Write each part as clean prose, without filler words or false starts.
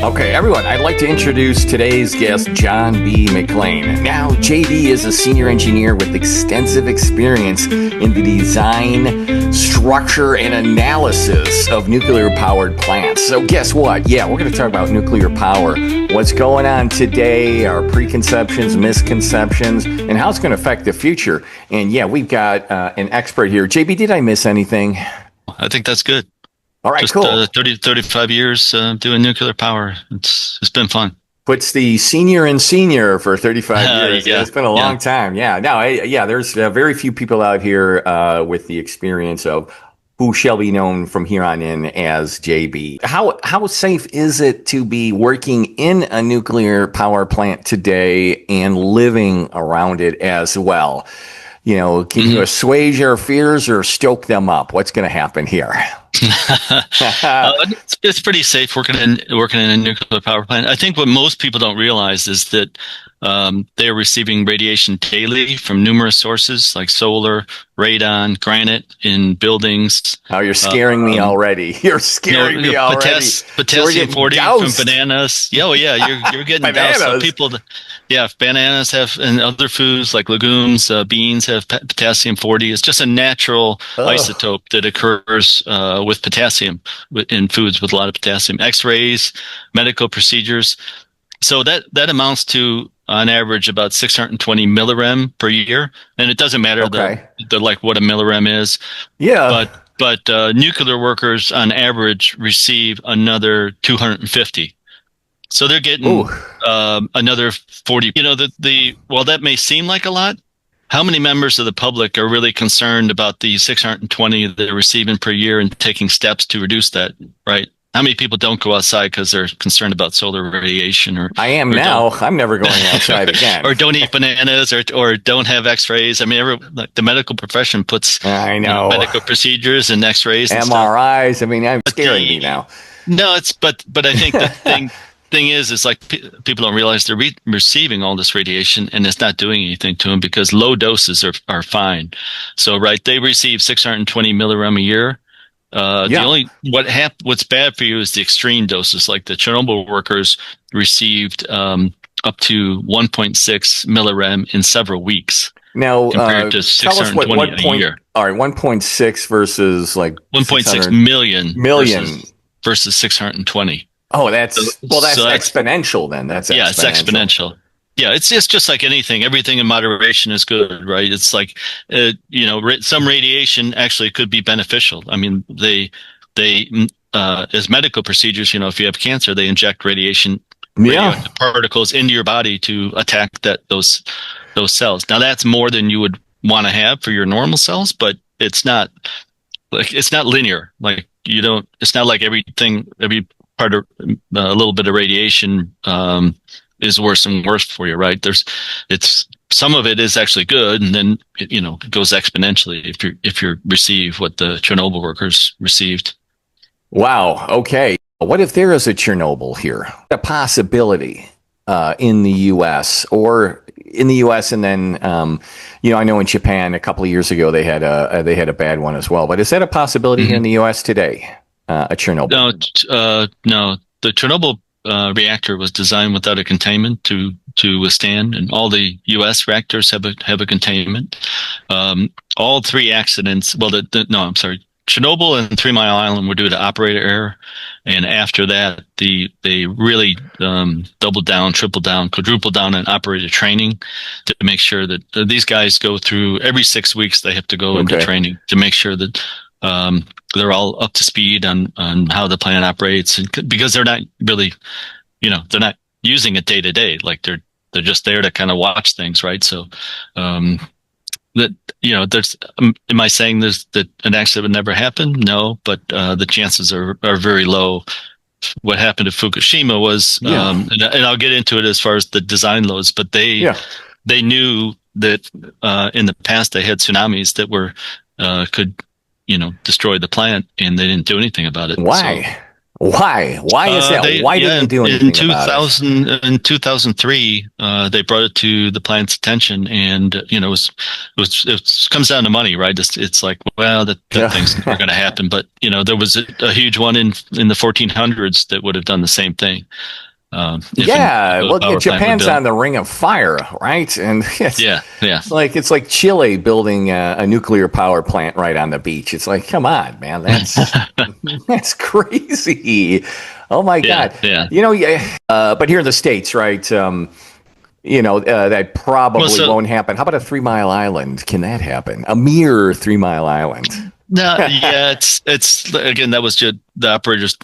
Okay, everyone, I'd like to introduce today's guest, John B. McLean. Now, JB is a senior engineer with extensive experience in the design, structure, and analysis of nuclear-powered plants. So guess what? Yeah, we're going to talk about nuclear power, what's going on today, our preconceptions, misconceptions, and how it's going to affect the future. And yeah, we've got an expert here. JB, did I miss anything? I think that's good. All right, Just cool. 35 years doing nuclear power. It's been fun. Puts the senior in senior for 35 years. Yeah, It's been a yeah. long time. Yeah. No, there's very few people out here with the experience of who shall be known from here on in as JB. How safe is it to be working in a nuclear power plant today and living around it as well? You know, can you assuage your fears or stoke them up? What's going to happen here? It's pretty safe working in a nuclear power plant. I think what most people don't realize is that they're receiving radiation daily from numerous sources like solar, radon, granite in buildings. Oh, you're scaring me already. You're scaring me already. Potassium 40 from bananas. Yeah, oh yeah, you're getting doused. So bananas have, and other foods like legumes, beans have potassium 40. It's just a natural isotope that occurs with potassium in foods with a lot of potassium. X-rays, medical procedures. So that amounts to, on average, about 620 millirem per year, and it doesn't matter the like what a millirem is. Yeah, but nuclear workers on average receive another 250. So they're getting another 40. You know, while that may seem like a lot, how many members of the public are really concerned about the 620 that they're receiving per year and taking steps to reduce that, right? How many people don't go outside because they're concerned about solar radiation? I am now. I'm never going outside again. Or don't eat bananas, or don't have X-rays. I mean, the medical profession puts medical procedures and X-rays and MRIs. Stuff. I mean, I'm scaring me now. No, but I think the thing is like people don't realize they're receiving all this radiation and it's not doing anything to them because low doses are fine. So they receive 620 millirem a year. What's bad for you is the extreme doses. Like the Chernobyl workers received up to 1.6 millirem in several weeks. Now, compared to 620 a year. All right, 1.6 versus like 1.6 million versus 620. Oh, that's exponential then. It's exponential. Yeah, it's just like anything. Everything in moderation is good, right? It's like, some radiation actually could be beneficial. I mean, they as medical procedures, if you have cancer, they inject radioactive particles into your body to attack those cells. Now, that's more than you would want to have for your normal cells, but it's not linear. Like it's not like every part of a little bit of radiation is worse and worse for you, right? Some of it is actually good, and then it goes exponentially if you receive what the Chernobyl workers received. Wow. Okay. What if there is a Chernobyl here? A possibility in the U.S. and then I know in Japan a couple of years ago they had a bad one as well. But is that a possibility here in the U.S. today? A Chernobyl? No. The Chernobyl reactor was designed without a containment to withstand, and all the U.S. reactors have a containment. All three accidents. Well, I'm sorry. Chernobyl and 3 Mile Island were due to operator error, and after that, they really doubled down, tripled down, quadrupled down on operator training to make sure that these guys go through every 6 weeks. They have to go into training to make sure that they're all up to speed on how the plant operates, and because they're not really, they're not using it day to day. Like they're just there to kind of watch things, right? So, am I saying that an accident would never happen? No, but the chances are very low. What happened to Fukushima was, and I'll get into it as far as the design loads, but they knew that in the past they had tsunamis that could destroy the plant, and they didn't do anything about it. Why? Why? Why is that? Why didn't you do anything about it? In 2003, they brought it to the plant's attention, and it comes down to money, right? It's like, well, that thing's never going to happen. But there was a huge one in the 1400s that would have done the same thing. Japan's on the Ring of Fire, right? And it's like Chile building a nuclear power plant right on the beach. It's like, come on, man, that's crazy. Oh my God. But here in the States, right? That probably won't happen. How about a 3 Mile Island? Can that happen? A mere 3 Mile Island? No, yeah, it's again, that was just the operators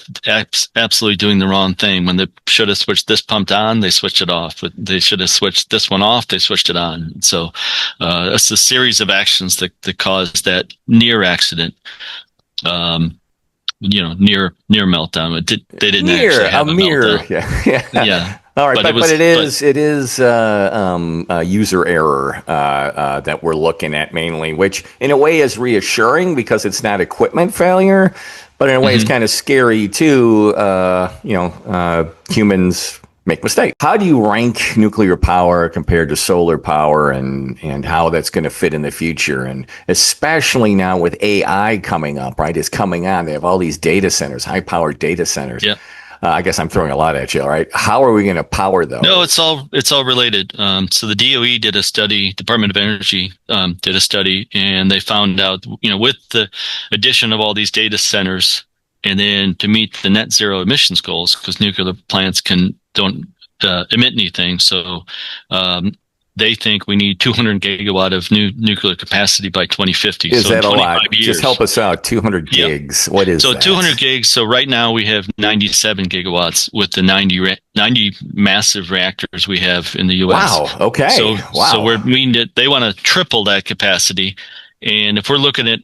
absolutely doing the wrong thing. When they should have switched this pump on, they switched it off. But they should have switched this one off, they switched it on. So it's a series of actions that caused that near accident. Near meltdown. They didn't actually have a meltdown. Yeah. All right, but it is user error that we're looking at mainly, which in a way is reassuring because it's not equipment failure, but in a way it's kind of scary too. Humans make mistakes. How do you rank nuclear power compared to solar power, and how that's going to fit in the future, and especially now with AI coming up, right? It's coming on. They have all these data centers, high-powered data centers. Yeah. I guess I'm throwing a lot at you, all right? How are we going to power those? No, it's all related. So the DOE did a study, Department of Energy did a study, and they found out, with the addition of all these data centers, and then to meet the net zero emissions goals, because nuclear plants don't emit anything. So they think we need 200 gigawatt of new nuclear capacity by 2050. Is that a lot? Just help us out. 200 gigs. What is that? So 200 gigs. So right now we have 97 gigawatts with the 90 massive reactors we have in the U.S. Wow. Okay. So they want to triple that capacity. And if we're looking at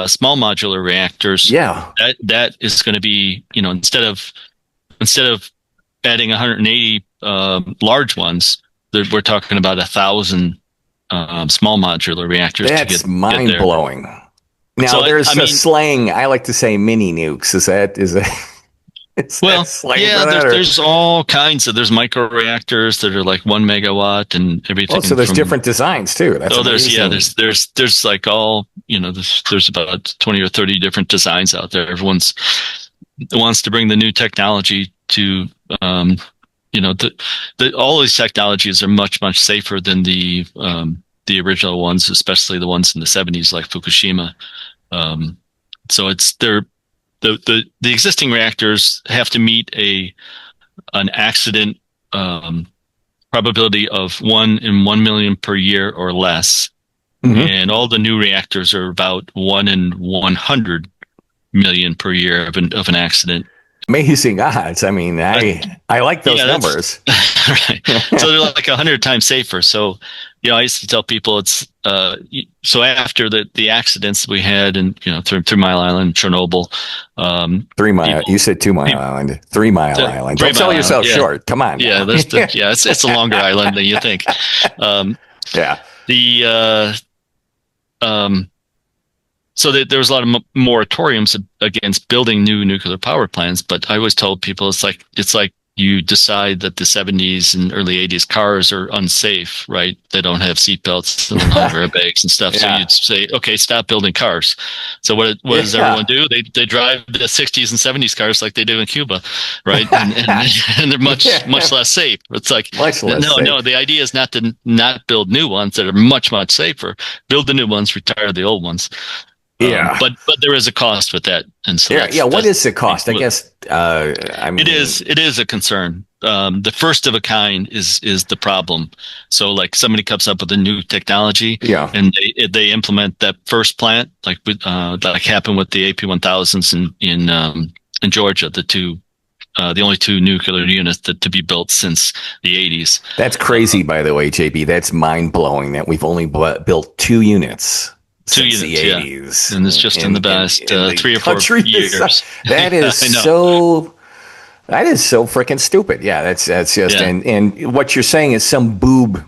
small modular reactors, that is going to be, instead of adding 180 large ones, we're talking about 1,000 small modular reactors. That's mind blowing. Now there's a slang. I like to say mini nukes. Is that slang? Yeah, there's all kinds of. There's micro reactors that are like 1 megawatt and everything. Oh, so there's different designs too. There's like all there's about 20 or 30 different designs out there. Everyone's wants to bring the new technology to. All these technologies are much safer than the original ones, especially the ones in the 70s, like Fukushima. So the existing reactors have to meet an accident probability of 1 in 1 million per year or less, and all the new reactors are about 1 in 100 million per year of an accident. Amazing odds. I mean, I like those numbers. Right. So they're like 100 times safer. So, I used to tell people it's so after the accidents we had in 3 Mile Island, Chernobyl. 3 Mile. You said 2 Mile Island. 3 Mile Island. Don't sell yourself short. Come on. Yeah, it's a longer island than you think. So there was a lot of moratoriums against building new nuclear power plants, but I always told people it's like you decide that the 70s and early 80s cars are unsafe, right? They don't have seatbelts and don't have airbags and stuff. So you'd say, okay, stop building cars. So what does everyone do? They drive the 60s and 70s cars like they do in Cuba, right? And they're much less safe. It's like no. The idea is not to not build new ones that are much safer. Build the new ones, retire the old ones. But there is a cost with that, and so what is the cost? I guess it is a concern. The first of a kind is the problem. So like somebody comes up with a new technology, and they implement that first plant, like happened with the AP1000s in Georgia, the only 2 nuclear units to be built since the 80s. That's crazy, by the way, JB. That's mind blowing that we've only built 2 units. 2 units, the 80s, and it's just in the past 3 or 4 years. That is so freaking stupid. Yeah, that's just and what you're saying is some boob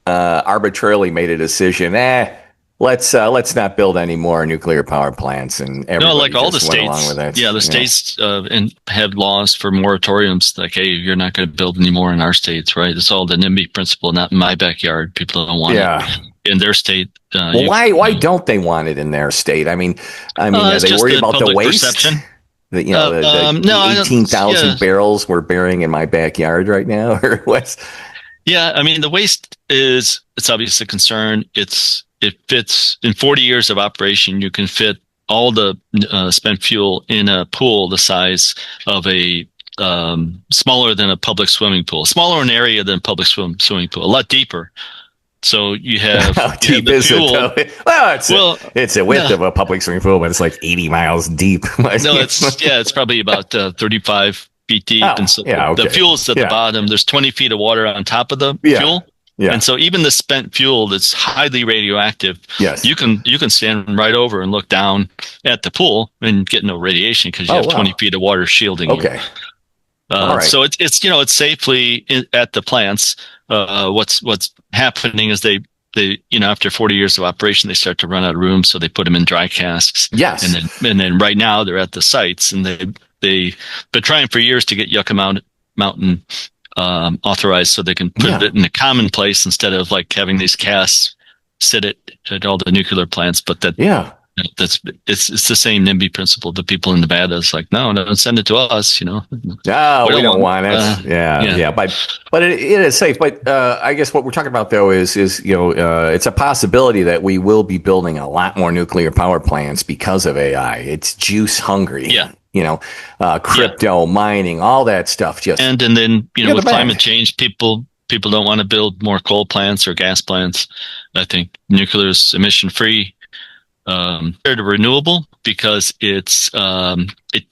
arbitrarily made a decision. let's not build any more nuclear power plants, and No, everybody like all the just went along with states, it. yeah, the states and have laws for moratoriums. Like, hey, you're not going to build anymore in our states, right? It's all the NIMBY principle, not in my backyard. People don't want it Yeah. in their state. Well, why don't they want it in their state? I mean, are It's they just worried the about the public waste? perception. No, The I don't. Yeah, 18,000 barrels we're burying in my backyard right now, or what's? yeah. I mean, the waste is it's obviously a concern. It fits in 40 years of operation. You can fit all the spent fuel in a pool the size of a smaller than a public swimming pool, smaller in area than a public swimming pool, a lot deeper. So How you have deep the is it fuel. though? Well, Well, it's a width no, of a public swimming pool, but it's like 80 miles deep. no, it's probably about 35 feet deep, and Oh, so yeah, the okay. fuel's at the Yeah, bottom. There's 20 feet of water on top of the yeah, fuel. yeah. And so even the spent fuel that's highly radioactive, Yes. you can stand right over and look down at the pool and get no radiation because you Oh, have 20 wow. feet of water shielding you. Okay. All right. So it's it's safely at the plants. What's happening is they after 40 years of operation they start to run out of room, so they put them in dry casks. Yes. And then right now they're at the sites, and they've been trying for years to get Yucca Mountain authorized so they can put Yeah. it in a common place instead of like having these casks sit at all the nuclear plants. But Yeah. it's the same NIMBY principle. The people in Nevada is like, no, don't send it to us. No, we don't want it. Yeah, Yeah, yeah, but it is safe. But I guess what we're talking about though is it's a possibility that we will be building a lot more nuclear power plants because of AI. It's juice hungry. yeah. Crypto mining, all that stuff. Just And then the with bag. climate change, people don't want to build more coal plants or gas plants. I think nuclear is emission free. Compared to renewable because it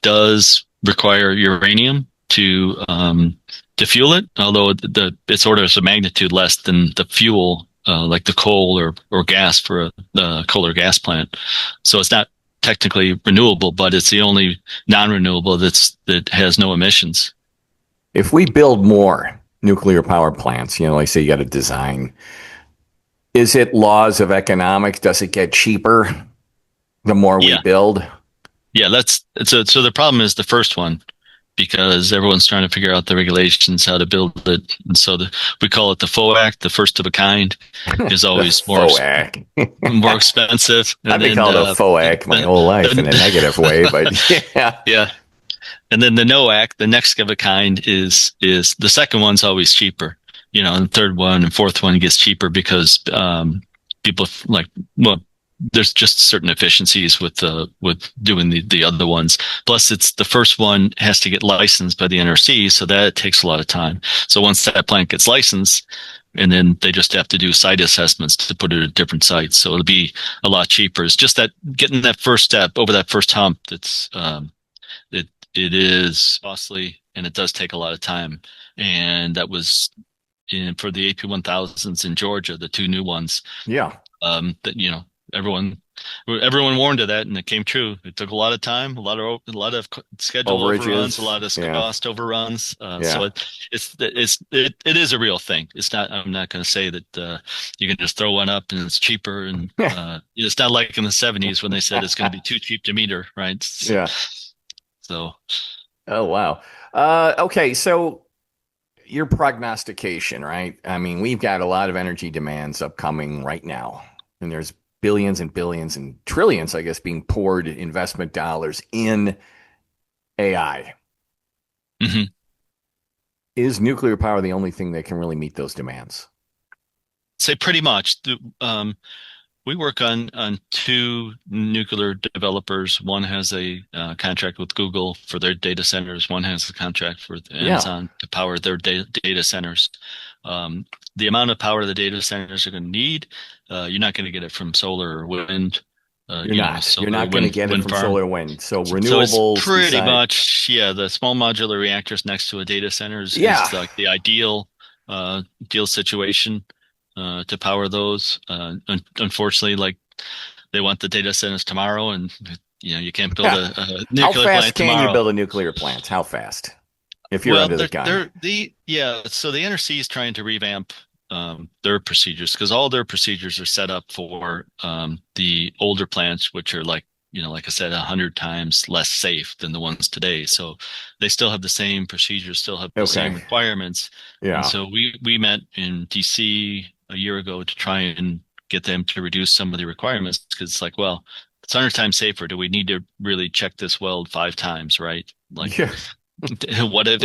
does require uranium to fuel it, although its orders of magnitude less than the fuel like the coal or gas for a coal or gas plant. So it's not technically renewable, but it's the only non-renewable that has no emissions. If we build more nuclear power plants, like say you got to design, is it laws of economics? Does it get cheaper the more we Yeah. build? Yeah, so the problem is the first one because everyone's trying to figure out the regulations, how to build it. And so we call it the FOAC, the first of a kind, is always more FOAC. more expensive. I've been called a FOAC my whole life in a negative way, but yeah. Yeah. And then the NOAC, the next of a kind, is the second one's always cheaper. And the third one and fourth one gets cheaper because people there's just certain efficiencies with doing the other ones. Plus, it's the first one has to get licensed by the NRC, so that takes a lot of time. So once that plant gets licensed, and then they just have to do site assessments to put it at different sites, so it'll be a lot cheaper. It's just that getting that first step over that first hump. It is costly and it does take a lot of time. And that was for the AP1000s in Georgia, the two new ones. Yeah. That everyone warned of that, and it came true. It took a lot of time, a lot of schedule overruns, a lot of cost overruns. So it is a real thing. It's not. I'm not going to say that you can just throw one up and it's cheaper. And it's not like in the '70s when they said it's going to be too cheap to meter, right? Yeah. So. Oh wow. Okay, so your prognostication, right? I mean, we've got a lot of energy demands upcoming right now, and there's billions and billions and trillions, I guess, being poured investment dollars in AI. Mm-hmm. Is nuclear power the only thing that can really meet those demands? Say pretty much. We work on two nuclear developers. One has a contract with Google for their data centers. One has a contract with Amazon to power their data centers. The amount of power the data centers are going to need, you're not going to get it from solar or wind. You're not going to get it from solar or wind. So renewables. So it's pretty much, the small modular reactors next to a data center is like the ideal situation. To power those. Unfortunately, like they want the data centers tomorrow, and you can't build a nuclear plant tomorrow. How fast can you build a nuclear plant? How fast? If you're under the gun. So the NRC is trying to revamp their procedures, because all their procedures are set up for the older plants, which are like, like I said, 100 times less safe than the ones today. So they still have the same procedures, still have the same Okay. requirements. And Yeah. so we met in DC a year ago to try and get them to reduce some of the requirements, because it's like, well, it's 100 times safer. Do we need to really check this weld 5 times, right? Like, Yeah. what if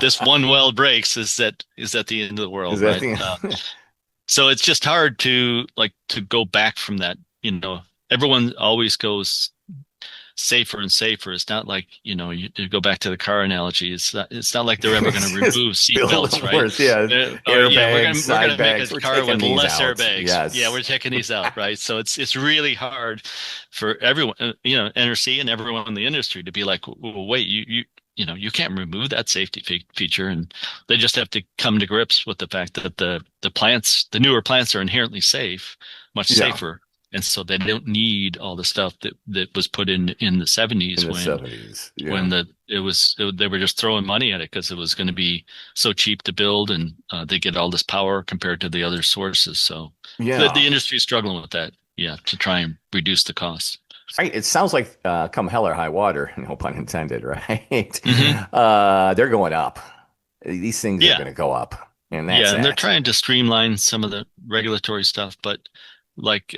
this one weld breaks? Is that the end of the Is world, that right? the So it's just hard to go back from that. Everyone always goes safer and safer. It's not like, you go back to the car analogy. It's not like they're ever going to just remove seat build belts, them right? worse? Yeah. Or yeah, Airbags, we're side gonna make a bags. We're car taking with these less out. airbags. Yeah, Yes. we're taking these out, right? So it's really hard for everyone, NRC and everyone in the industry to be like, well, wait, you can't remove that safety feature, and they just have to come to grips with the fact that the newer plants are inherently safe, much Yeah. safer, and so they don't need all the stuff that was put in the In 70s the when 70s. Yeah. they were just throwing money at it because it was going to be so cheap to build, and they get all this power compared to the other sources. So the Yeah. industry is struggling with that, yeah, to try and reduce the cost. Right. It sounds like come hell or high water, no pun intended, right? Hmm. They're going up. These things are Yeah. going to go up, and that's Yeah, and they're that. trying to streamline some of the regulatory stuff, but like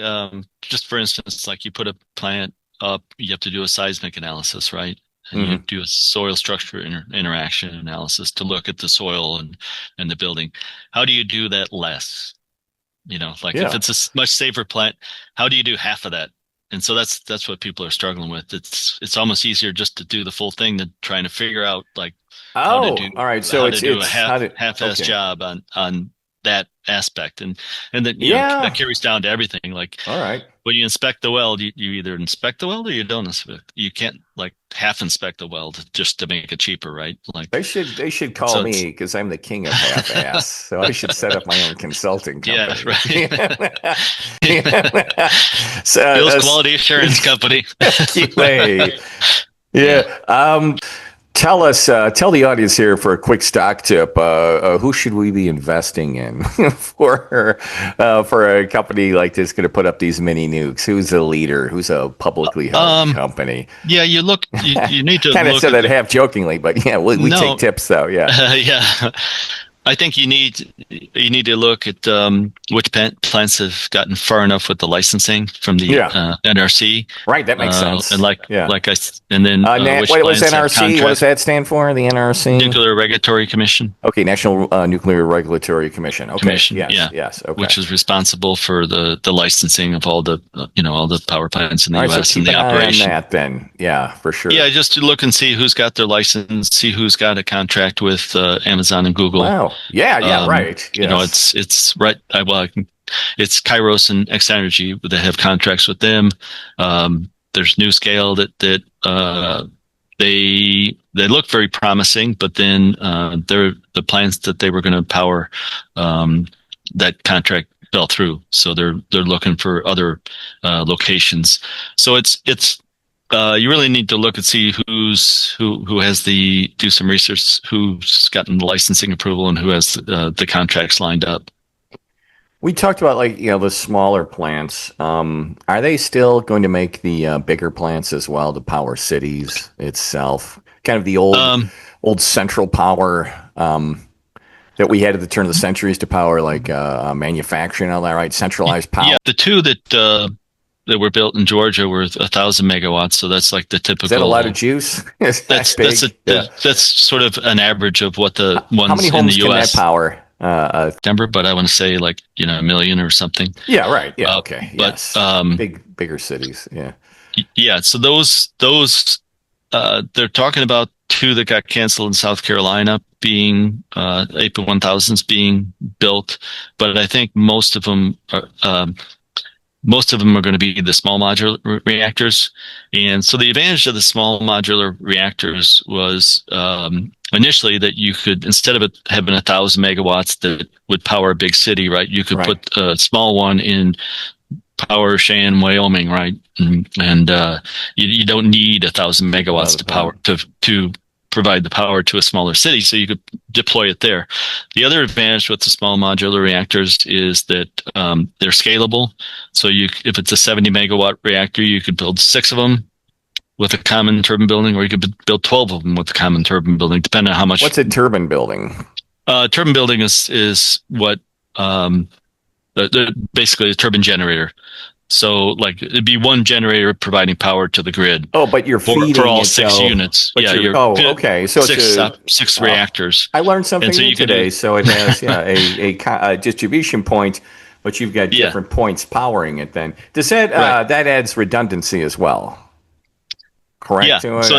just for instance, like you put a plant up, you have to do a seismic analysis, right? And you Hmm. do a soil structure interaction analysis to look at the soil and the building. How do you do that less? Like if Yeah. it's a much safer plant, how do you do half of that? And so that's what people are struggling with. It's almost easier just to do the full thing than trying to figure out like how to do Oh, all right. So how to do a it's how did half-ass okay. job on that aspect, and then that Yeah. carries down to everything. Like All right. when you inspect the weld, you either inspect the weld or you don't inspect. You can't like half inspect the weld just to make it cheaper, right? Like They should call so me it's because I'm the king of half-ass. So I should set up my own consulting yeah, company. right. So Bill's Quality Assurance Company. QA. Yeah. Yeah. Tell the audience here for a quick stock tip. Who should we be investing in for a company like this going to put up these mini nukes? Who's a leader? Who's a publicly held Um, company? yeah, you need to Kind of look said at that half jokingly, but yeah, we take no, tips though. Yeah. yeah. I think you need to look at which plants have gotten far enough with the licensing from the Yeah. NRC, Right. That makes and sense. like Yeah. like I and then which What was plants have NRC? What does contract that stand for? The NRC? Nuclear Regulatory Commission. Okay, National Nuclear Regulatory Commission. Okay. Commission, Yes. yeah, Yes. Okay. which is responsible for the licensing of all the all the power plants in the All right. So U.S. and keep the an eye on operation. that then. Yeah, for sure. Yeah, just to look and see who's got their license, see who's got a contract with Amazon and Google. Wow. Yeah. Yeah. Right. Yes. It's right. It's Kairos and X Energy that have contracts with them. There's New Scale that they look very promising, but then they're the plants that they were going to power that contract fell through, so they're looking for other locations. So it's you really need to look and see who has do some research, who's gotten the licensing approval and who has the contracts lined up. We talked about the smaller plants. Are they still going to make the bigger plants as well to power cities itself? Kind of the old central power that we had at the turn of the centuries to power manufacturing and all that, right? Centralized power. Yeah, the two that were built in Georgia were 1,000 megawatts. So that's like the typical. Is that a lot of juice? That's big? that's sort of an average of what the ones How many in the homes can U.S. that power? Denver, but I want to say like a million or something. Yeah, right. Yeah, okay. But Yes. Bigger cities. Yeah. Yeah. So those they're talking about two that got canceled in South Carolina being AP 1000s being built, but I think most of them are going to be the small modular reactors. And so the advantage of the small modular reactors was initially that you could, instead of having 1,000 megawatts that would power a big city, right, you could put a small one in power Cheyenne, Wyoming, right? And you don't need 1,000 megawatts to provide the power to a smaller city, so you could deploy it there. The other advantage with the small modular reactors is that they're scalable. So if it's a 70 megawatt reactor, you could build 6 of them with a common turbine building, or you could build 12 of them with a common turbine building, depending on how much. What's a turbine building? Turbine building is what basically a turbine generator. So, like, it'd be one generator providing power to the grid. Oh, but you're feeding for all it, 6 so, units. Yeah, okay. So six reactors. I learned something so new today. So it has a distribution point, but you've got different points powering it. Then does that that adds redundancy as well? Correct. Yeah. To it? So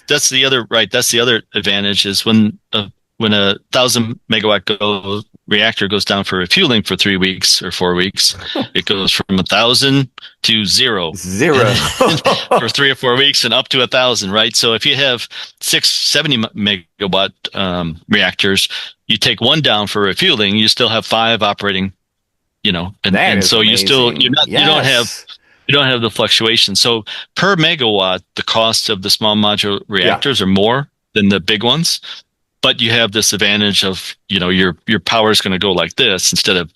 that's the other That's the other advantage is when a 1,000 megawatt reactor goes down for refueling for 3 weeks or 4 weeks, it goes from 1,000 to zero for 3 or 4 weeks and up to 1,000. Right. So if you have 70 megawatt reactors, you take one down for refueling, you still have 5 operating. And so amazing. You don't have the fluctuation. So per megawatt, the cost of the small modular reactors are more than the big ones. But you have this advantage of, your power is going to go like this instead of,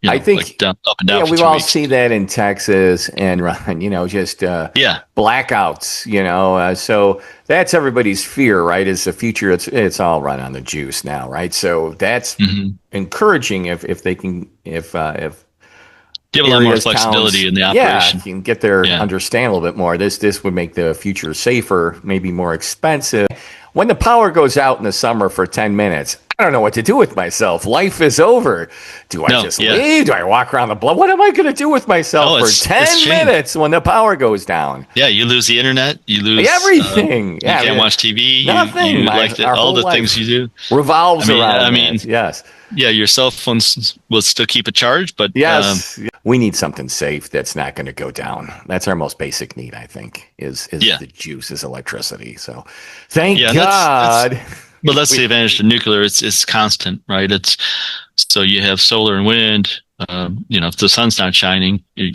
I think, like up and down. Yeah, we all see that in Texas and just blackouts. So that's everybody's fear, right? Is the future? It's all run on the juice now, right? So that's encouraging if they can if give a lot more flexibility in the operation. Yeah, you can get there, understand a little bit more. This would make the future safer, maybe more expensive. When the power goes out in the summer for 10 minutes, I don't know what to do with myself. Life is over. Do I just leave? Do I walk around the block? What am I going to do with myself for 10 minutes when the power goes down? Yeah, you lose the internet. You lose everything. You can't watch TV. Nothing. All the things you do revolves around it. Yes. Yeah, your cell phones will still keep a charge, but yes, we need something safe that's not going to go down. That's our most basic need, I think, is the juice, is electricity. So, thank God. That's the advantage to nuclear. It's constant, right? So you have solar and wind. If the sun's not shining, you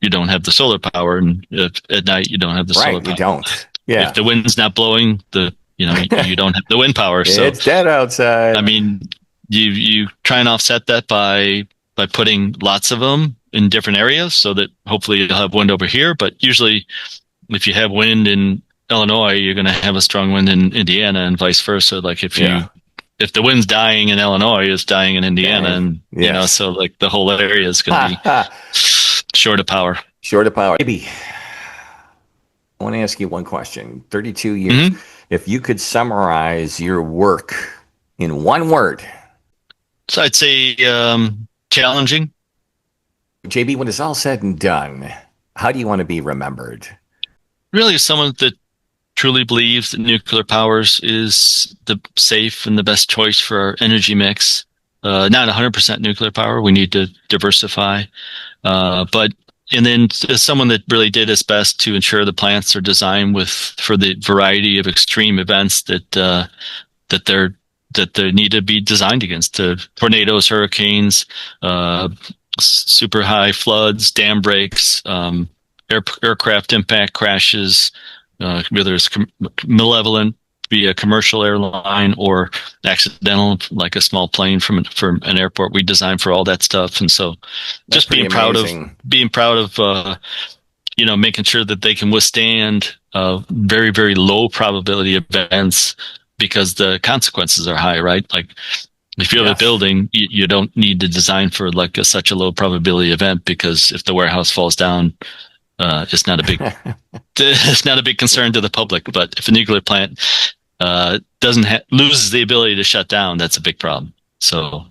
don't have the solar power, and if at night you don't have the solar power. We don't. Yeah. If the wind's not blowing, you don't have the wind power. So it's dead outside. I mean, you try and offset that by putting lots of them in different areas, so that hopefully you'll have wind over here. But usually, if you have wind in Illinois, you're going to have a strong wind in Indiana, and vice versa. Like if the wind's dying in Illinois, it's dying in Indiana, and so like the whole area is going to be short of power. Short of power. Maybe I want to ask you one question. 32 years. If you could summarize your work in one word. So I'd say challenging. JB, when it's all said and done, how do you want to be remembered? Really, someone that truly believes that nuclear powers is the safe and the best choice for our energy mix. Not 100% nuclear power. We need to diversify. And then someone that really did its best to ensure the plants are designed for the variety of extreme events that they need to be designed against: tornadoes, hurricanes, super high floods, dam breaks, aircraft impact crashes, whether it's malevolent via commercial airline or accidental, like a small plane from an airport. We design for all that stuff, and so just being proud of making sure that they can withstand very, very low probability events, because the consequences are high, right? Like if you have a building, you don't need to design for like such a low probability event, because if the warehouse falls down, it's not a big concern to the public. But if a nuclear plant loses the ability to shut down, that's a big problem. So.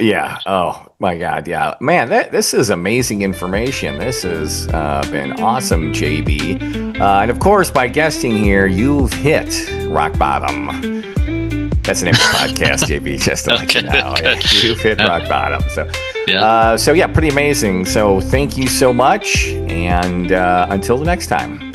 Yeah. Oh my God. Yeah, man, this is amazing information. This has been awesome, JB. And of course, by guesting here, you've hit rock bottom. That's the name of the podcast, JB, just to let you know. You've hit rock bottom. So, pretty amazing. So thank you so much. And until the next time.